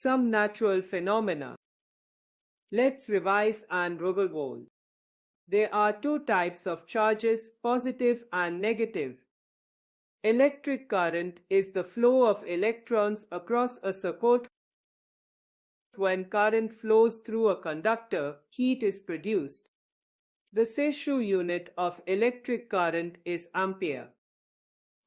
Some natural phenomena. Let's revise and overhaul. There are two types of charges, positive and negative. Electric current is the flow of electrons across a circuit. When current flows through a conductor, heat is produced. The SI unit of electric current is ampere.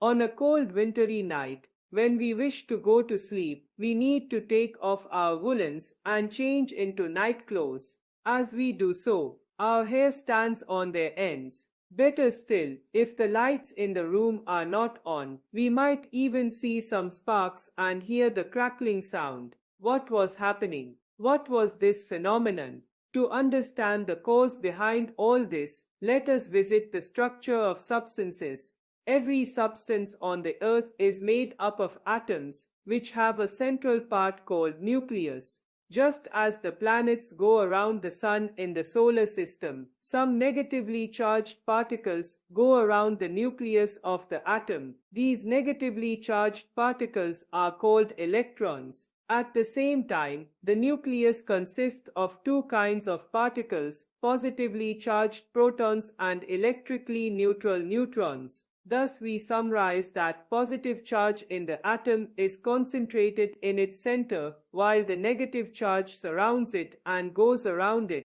On a cold wintry night, when we wish to go to sleep, we need to take off our woolens and change into night clothes. As we do so, our hair stands on their ends. Better still, if the lights in the room are not on, we might even see some sparks and hear the crackling sound. What was happening? What was this phenomenon? To understand the cause behind all this, let us visit the structure of substances. Every substance on the earth is made up of atoms, which have a central part called nucleus. Just as the planets go around the sun in the solar system, some negatively charged particles go around the nucleus of the atom. These negatively charged particles are called electrons. At the same time, the nucleus consists of two kinds of particles, positively charged protons and electrically neutral neutrons. Thus we summarize that positive charge in the atom is concentrated in its center, while the negative charge surrounds it and goes around it.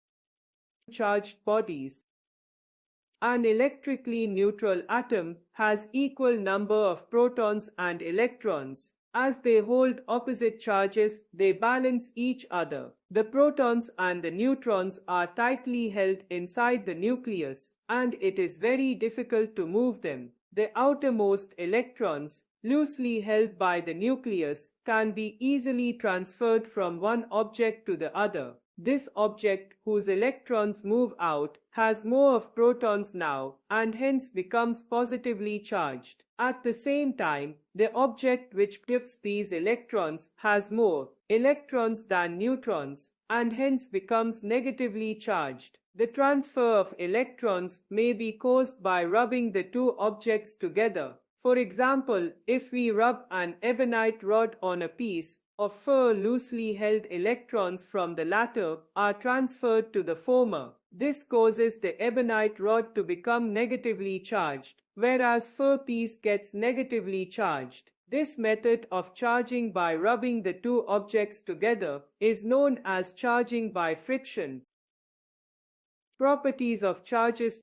Charged bodies. An electrically neutral atom has equal number of protons and electrons. As they hold opposite charges, they balance each other. The protons and the neutrons are tightly held inside the nucleus, and it is very difficult to move them. The outermost electrons, loosely held by the nucleus, can be easily transferred from one object to the other. This object, whose electrons move out, has more of protons now, and hence becomes positively charged. At the same time, the object which gives these electrons has more electrons than neutrons, and hence becomes negatively charged. The transfer of electrons may be caused by rubbing the two objects together. For example, if we rub an ebonite rod on a piece of fur, loosely held electrons from the latter are transferred to the former. This causes the ebonite rod to become negatively charged, whereas fur piece gets negatively charged. This method of charging by rubbing the two objects together is known as charging by friction. Properties of charges.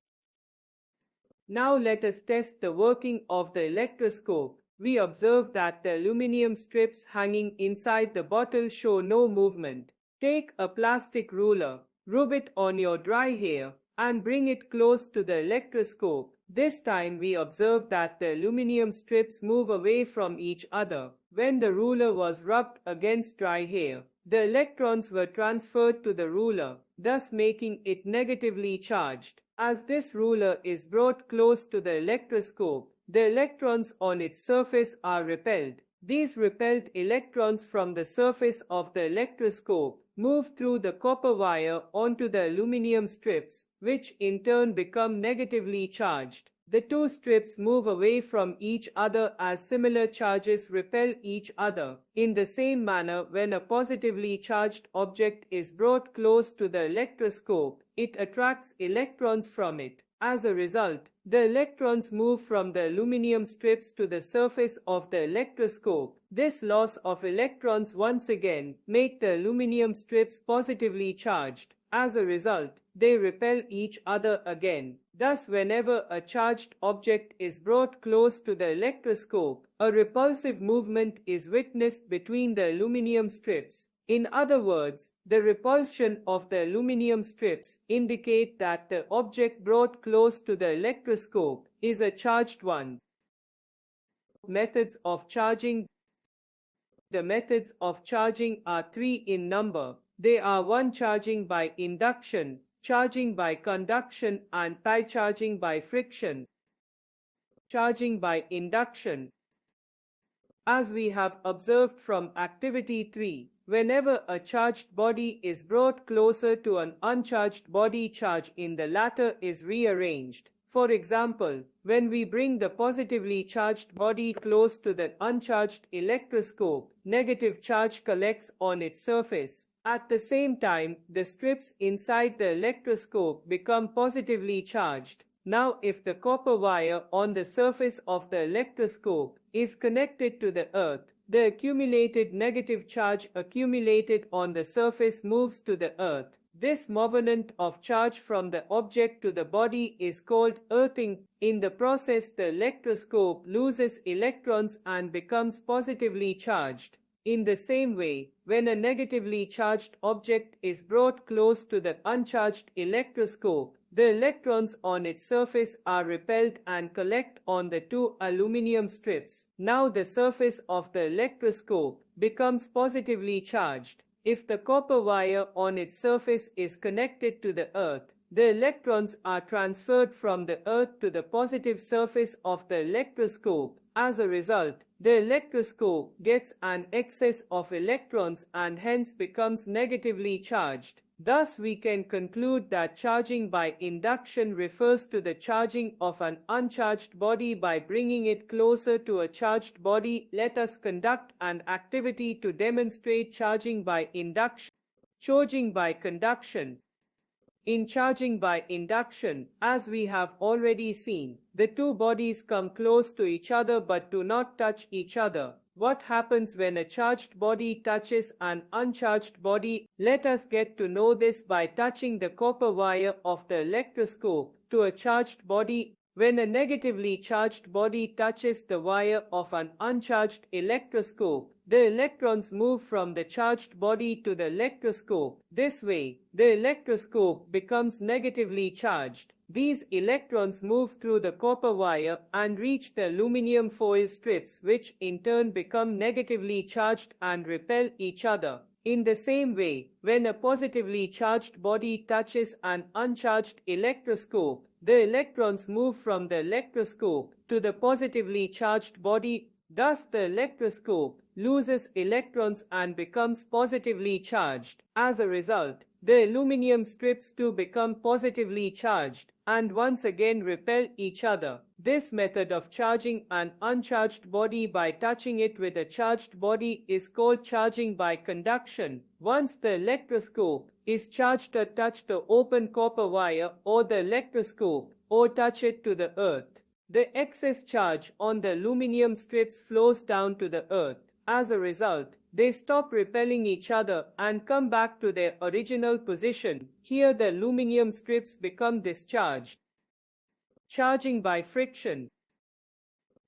Now let us test the working of the electroscope. We observe that the aluminum strips hanging inside the bottle show no movement. Take a plastic ruler, rub it on your dry hair, and bring it close to the electroscope. This time we observe that the aluminum strips move away from each other. When the ruler was rubbed against dry hair, the electrons were transferred to the ruler, thus making it negatively charged. As this ruler is brought close to the electroscope, the electrons on its surface are repelled. These repelled electrons from the surface of the electroscope move through the copper wire onto the aluminum strips, which in turn become negatively charged. The two strips move away from each other as similar charges repel each other. In the same manner, when a positively charged object is brought close to the electroscope, it attracts electrons from it. As a result, the electrons move from the aluminum strips to the surface of the electroscope. This loss of electrons once again make the aluminum strips positively charged. As a result, they repel each other again. Thus, whenever a charged object is brought close to the electroscope, a repulsive movement is witnessed between the aluminum strips. In other words, the repulsion of the aluminum strips indicate that the object brought close to the electroscope is a charged one. Methods of charging. The methods of charging are three in number. They are 1. Charging by induction, charging by conduction, and charging by friction. Charging by induction. As we have observed from activity 3, whenever a charged body is brought closer to an uncharged body, charge in the latter is rearranged. For example, when we bring the positively charged body close to the uncharged electroscope, negative charge collects on its surface. At the same time, the strips inside the electroscope become positively charged. Now, if the copper wire on the surface of the electroscope is connected to the earth, the accumulated negative charge accumulated on the surface moves to the earth. This movement of charge from the object to the body is called earthing. In the process, the electroscope loses electrons and becomes positively charged. In the same way, when a negatively charged object is brought close to the uncharged electroscope, the electrons on its surface are repelled and collect on the two aluminum strips. Now the surface of the electroscope becomes positively charged. If the copper wire on its surface is connected to the earth, the electrons are transferred from the earth to the positive surface of the electroscope. As a result, the electroscope gets an excess of electrons and hence becomes negatively charged. Thus, we can conclude that charging by induction refers to the charging of an uncharged body by bringing it closer to a charged body. Let us conduct an activity to demonstrate charging by induction. Charging by conduction. In charging by induction, as we have already seen, the two bodies come close to each other but do not touch each other. What happens when a charged body touches an uncharged body? Let us get to know this by touching the copper wire of the electroscope to a charged body. When a negatively charged body touches the wire of an uncharged electroscope, the electrons move from the charged body to the electroscope. This way, the electroscope becomes negatively charged. These electrons move through the copper wire and reach the aluminum foil strips, which in turn become negatively charged and repel each other. In the same way, when a positively charged body touches an uncharged electroscope, the electrons move from the electroscope to the positively charged body. Thus, the electroscope loses electrons and becomes positively charged. As a result, the aluminum strips too become positively charged and once again repel each other. This method of charging an uncharged body by touching it with a charged body is called charging by conduction. Once the electroscope is charged, touch the open copper wire or the electroscope or touch it to the earth. The excess charge on the aluminum strips flows down to the earth. As a result, they stop repelling each other and come back to their original position. Here the aluminum strips become discharged. Charging by friction.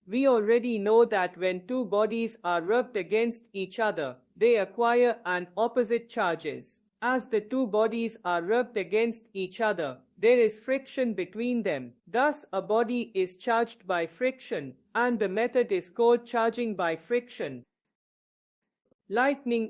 We already know that when two bodies are rubbed against each other, they acquire an opposite charges. As the two bodies are rubbed against each other, there is friction between them. Thus, a body is charged by friction, and the method is called charging by friction. Lightning.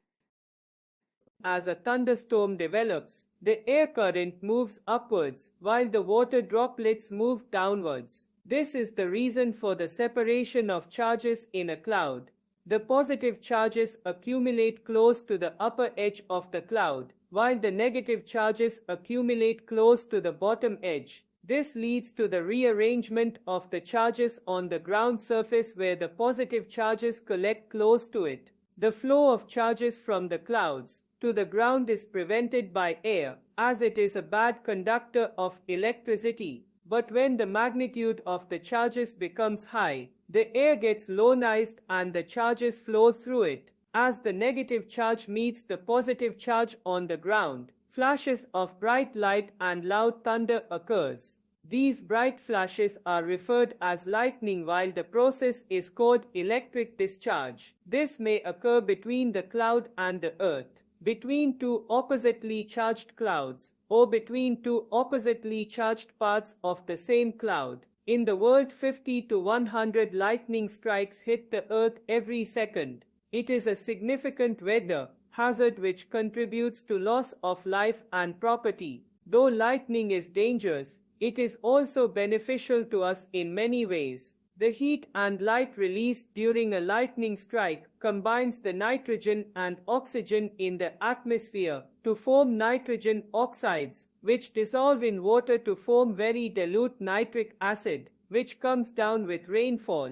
As a thunderstorm develops, the air current moves upwards, while the water droplets move downwards. This is the reason for the separation of charges in a cloud. The positive charges accumulate close to the upper edge of the cloud, while the negative charges accumulate close to the bottom edge. This leads to the rearrangement of the charges on the ground surface where the positive charges collect close to it. The flow of charges from the clouds to the ground is prevented by air, as it is a bad conductor of electricity. But when the magnitude of the charges becomes high, the air gets ionized and the charges flow through it. As the negative charge meets the positive charge on the ground, flashes of bright light and loud thunder occurs. These bright flashes are referred as lightning, while the process is called electric discharge. This may occur between the cloud and the earth, between two oppositely charged clouds, or between two oppositely charged parts of the same cloud. In the world, 50 to 100 lightning strikes hit the earth every second. It is a significant weather hazard which contributes to loss of life and property. Though lightning is dangerous, it is also beneficial to us in many ways. The heat and light released during a lightning strike combines the nitrogen and oxygen in the atmosphere to form nitrogen oxides, which dissolve in water to form very dilute nitric acid, which comes down with rainfall.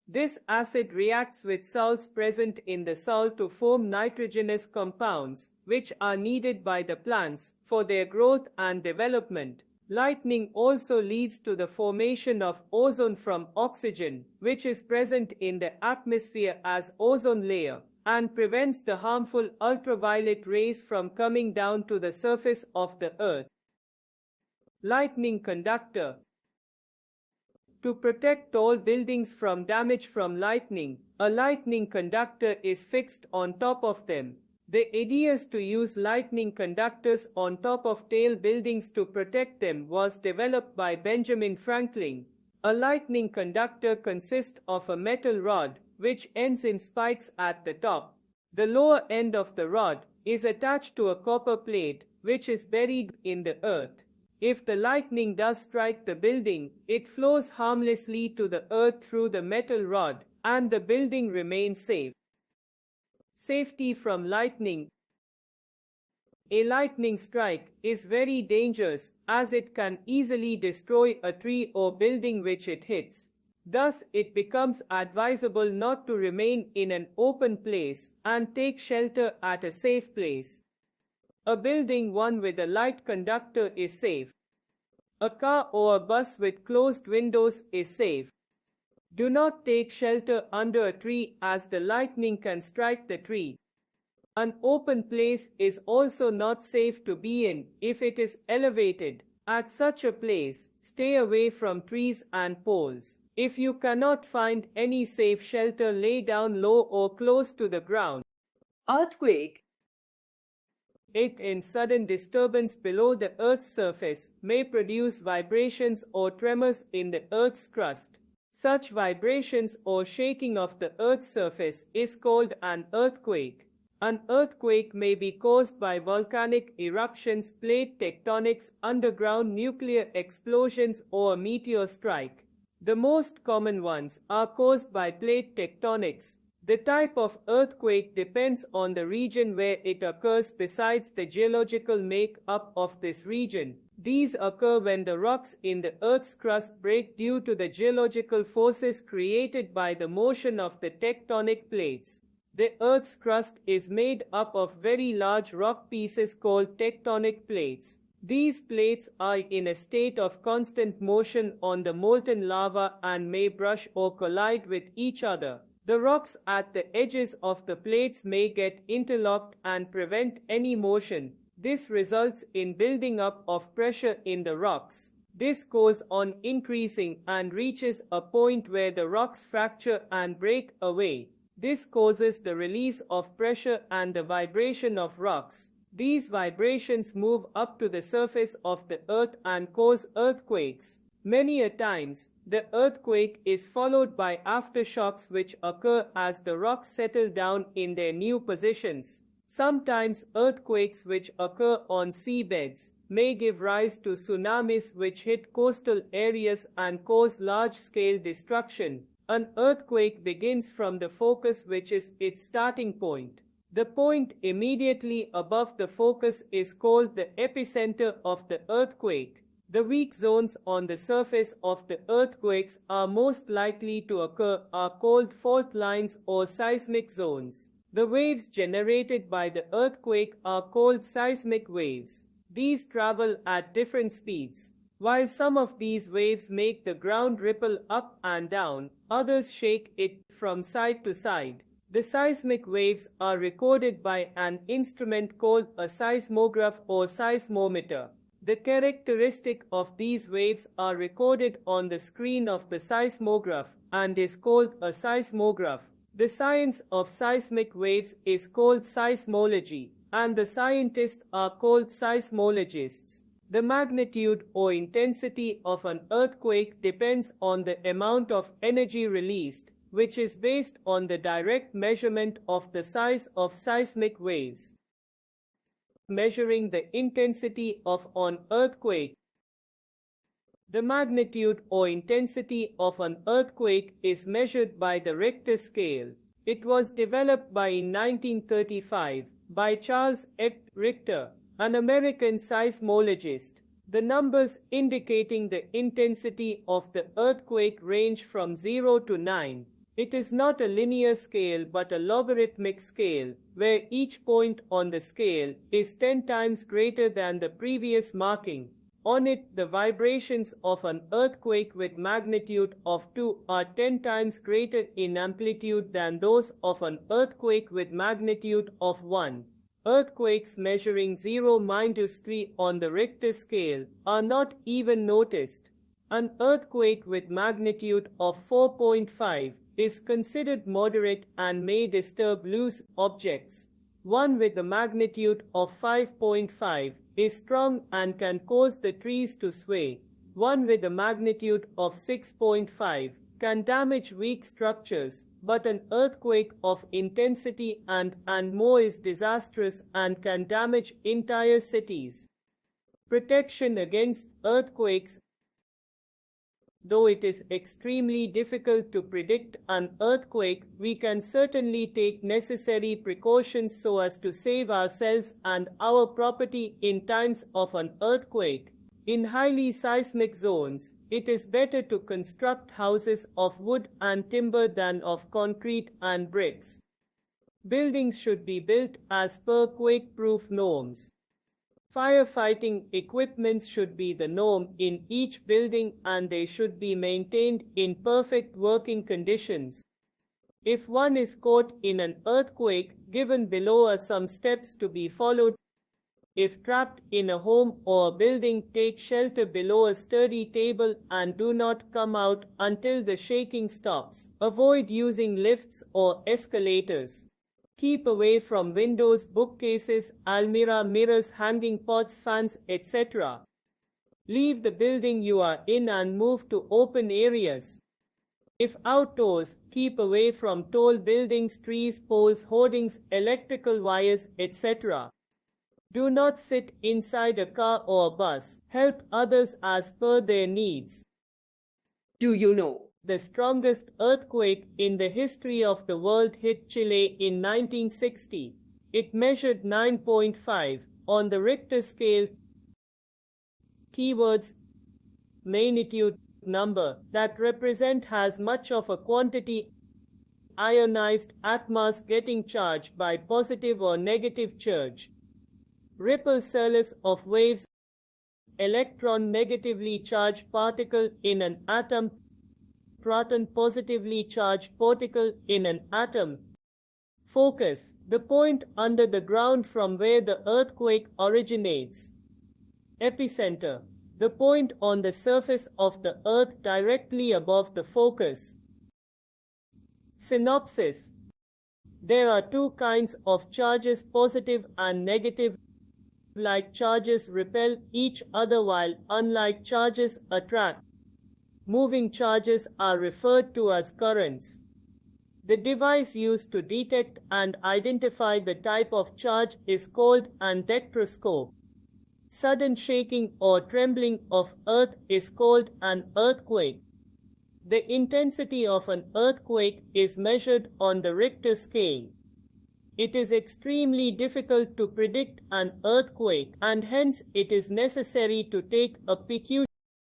This acid reacts with salts present in the salt to form nitrogenous compounds, which are needed by the plants for their growth and development. Lightning also leads to the formation of ozone from oxygen, which is present in the atmosphere as ozone layer, and prevents the harmful ultraviolet rays from coming down to the surface of the earth. Lightning conductor. To protect tall buildings from damage from lightning, a lightning conductor is fixed on top of them. The idea to use lightning conductors on top of tall buildings to protect them was developed by Benjamin Franklin. A lightning conductor consists of a metal rod, which ends in spikes at the top. The lower end of the rod is attached to a copper plate, which is buried in the earth. If the lightning does strike the building, it flows harmlessly to the earth through the metal rod, and the building remains safe. Safety from lightning. A lightning strike is very dangerous, as it can easily destroy a tree or building which it hits. Thus, it becomes advisable not to remain in an open place and take shelter at a safe place. A building one with a light conductor is safe. A car or a bus with closed windows is safe. Do not take shelter under a tree as the lightning can strike the tree. An open place is also not safe to be in if it is elevated. At such a place, stay away from trees and poles. If you cannot find any safe shelter, lay down low or close to the ground. Earthquake. It in sudden disturbance below the Earth's surface may produce vibrations or tremors in the Earth's crust. Such vibrations or shaking of the Earth's surface is called an earthquake. An earthquake may be caused by volcanic eruptions, plate tectonics, underground nuclear explosions, or a meteor strike. The most common ones are caused by plate tectonics. The type of earthquake depends on the region where it occurs besides the geological make-up of this region. These occur when the rocks in the Earth's crust break due to the geological forces created by the motion of the tectonic plates. The Earth's crust is made up of very large rock pieces called tectonic plates. These plates are in a state of constant motion on the molten lava and may brush or collide with each other. The rocks at the edges of the plates may get interlocked and prevent any motion. This results in building up of pressure in the rocks. This goes on increasing and reaches a point where the rocks fracture and break away. This causes the release of pressure and the vibration of rocks. These vibrations move up to the surface of the earth and cause earthquakes. Many a times, the earthquake is followed by aftershocks which occur as the rocks settle down in their new positions. Sometimes earthquakes which occur on seabeds may give rise to tsunamis which hit coastal areas and cause large-scale destruction. An earthquake begins from the focus, which is its starting point. The point immediately above the focus is called the epicenter of the earthquake. The weak zones on the surface of the earthquakes are most likely to occur are called fault lines or seismic zones. The waves generated by the earthquake are called seismic waves. These travel at different speeds. While some of these waves make the ground ripple up and down, others shake it from side to side. The seismic waves are recorded by an instrument called a seismograph or seismometer. The characteristic of these waves are recorded on the screen of the seismograph and is called a seismograph. The science of seismic waves is called seismology, and the scientists are called seismologists. The magnitude or intensity of an earthquake depends on the amount of energy released, which is based on the direct measurement of the size of seismic waves. Measuring the intensity of an earthquake. The magnitude or intensity of an earthquake is measured by the Richter scale. It was developed in 1935 by Charles F. Richter, an American seismologist. The numbers indicating the intensity of the earthquake range from 0 to 9. It is not a linear scale but a logarithmic scale, where each point on the scale is 10 times greater than the previous marking. On it, the vibrations of an earthquake with magnitude of 2 are 10 times greater in amplitude than those of an earthquake with magnitude of 1. Earthquakes measuring 0-3 on the Richter scale are not even noticed. An earthquake with magnitude of 4.5 is considered moderate and may disturb loose objects. One with a magnitude of 5.5 is strong and can cause the trees to sway. One with a magnitude of 6.5 can damage weak structures, but an earthquake of intensity and more is disastrous and can damage entire cities. Protection against earthquakes. Though it is extremely difficult to predict an earthquake, we can certainly take necessary precautions so as to save ourselves and our property in times of an earthquake. In highly seismic zones, it is better to construct houses of wood and timber than of concrete and bricks. Buildings should be built as per quake-proof norms. Firefighting equipment should be the norm in each building and they should be maintained in perfect working conditions. If one is caught in an earthquake, given below are some steps to be followed. If trapped in a home or a building, take shelter below a sturdy table and do not come out until the shaking stops. Avoid using lifts or escalators. Keep away from windows, bookcases, almirah, mirrors, hanging pots, fans, etc. Leave the building you are in and move to open areas. If outdoors, keep away from tall buildings, trees, poles, hoardings, electrical wires, etc. Do not sit inside a car or a bus. Help others as per their needs. Do you know? The strongest earthquake in the history of the world hit Chile in 1960. It measured 9.5 on the Richter scale. Keywords: magnitude, number that represent has much of a quantity. Ionized atmas getting charged by positive or negative charge. Ripple surface of waves. Electron negatively charged particle in an atom. Proton positively charged particle in an atom. Focus: the point under the ground from where the earthquake originates. Epicenter: the point on the surface of the earth directly above the focus. Synopsis: there are two kinds of charges, positive and negative. Like charges repel each other while unlike charges attract. Moving charges are referred to as currents. The device used to detect and identify the type of charge is called an spectroscope. Sudden shaking or trembling of earth is called an earthquake. The intensity of an earthquake is measured on the Richter scale. It is extremely difficult to predict an earthquake and hence it is necessary to take a precaution.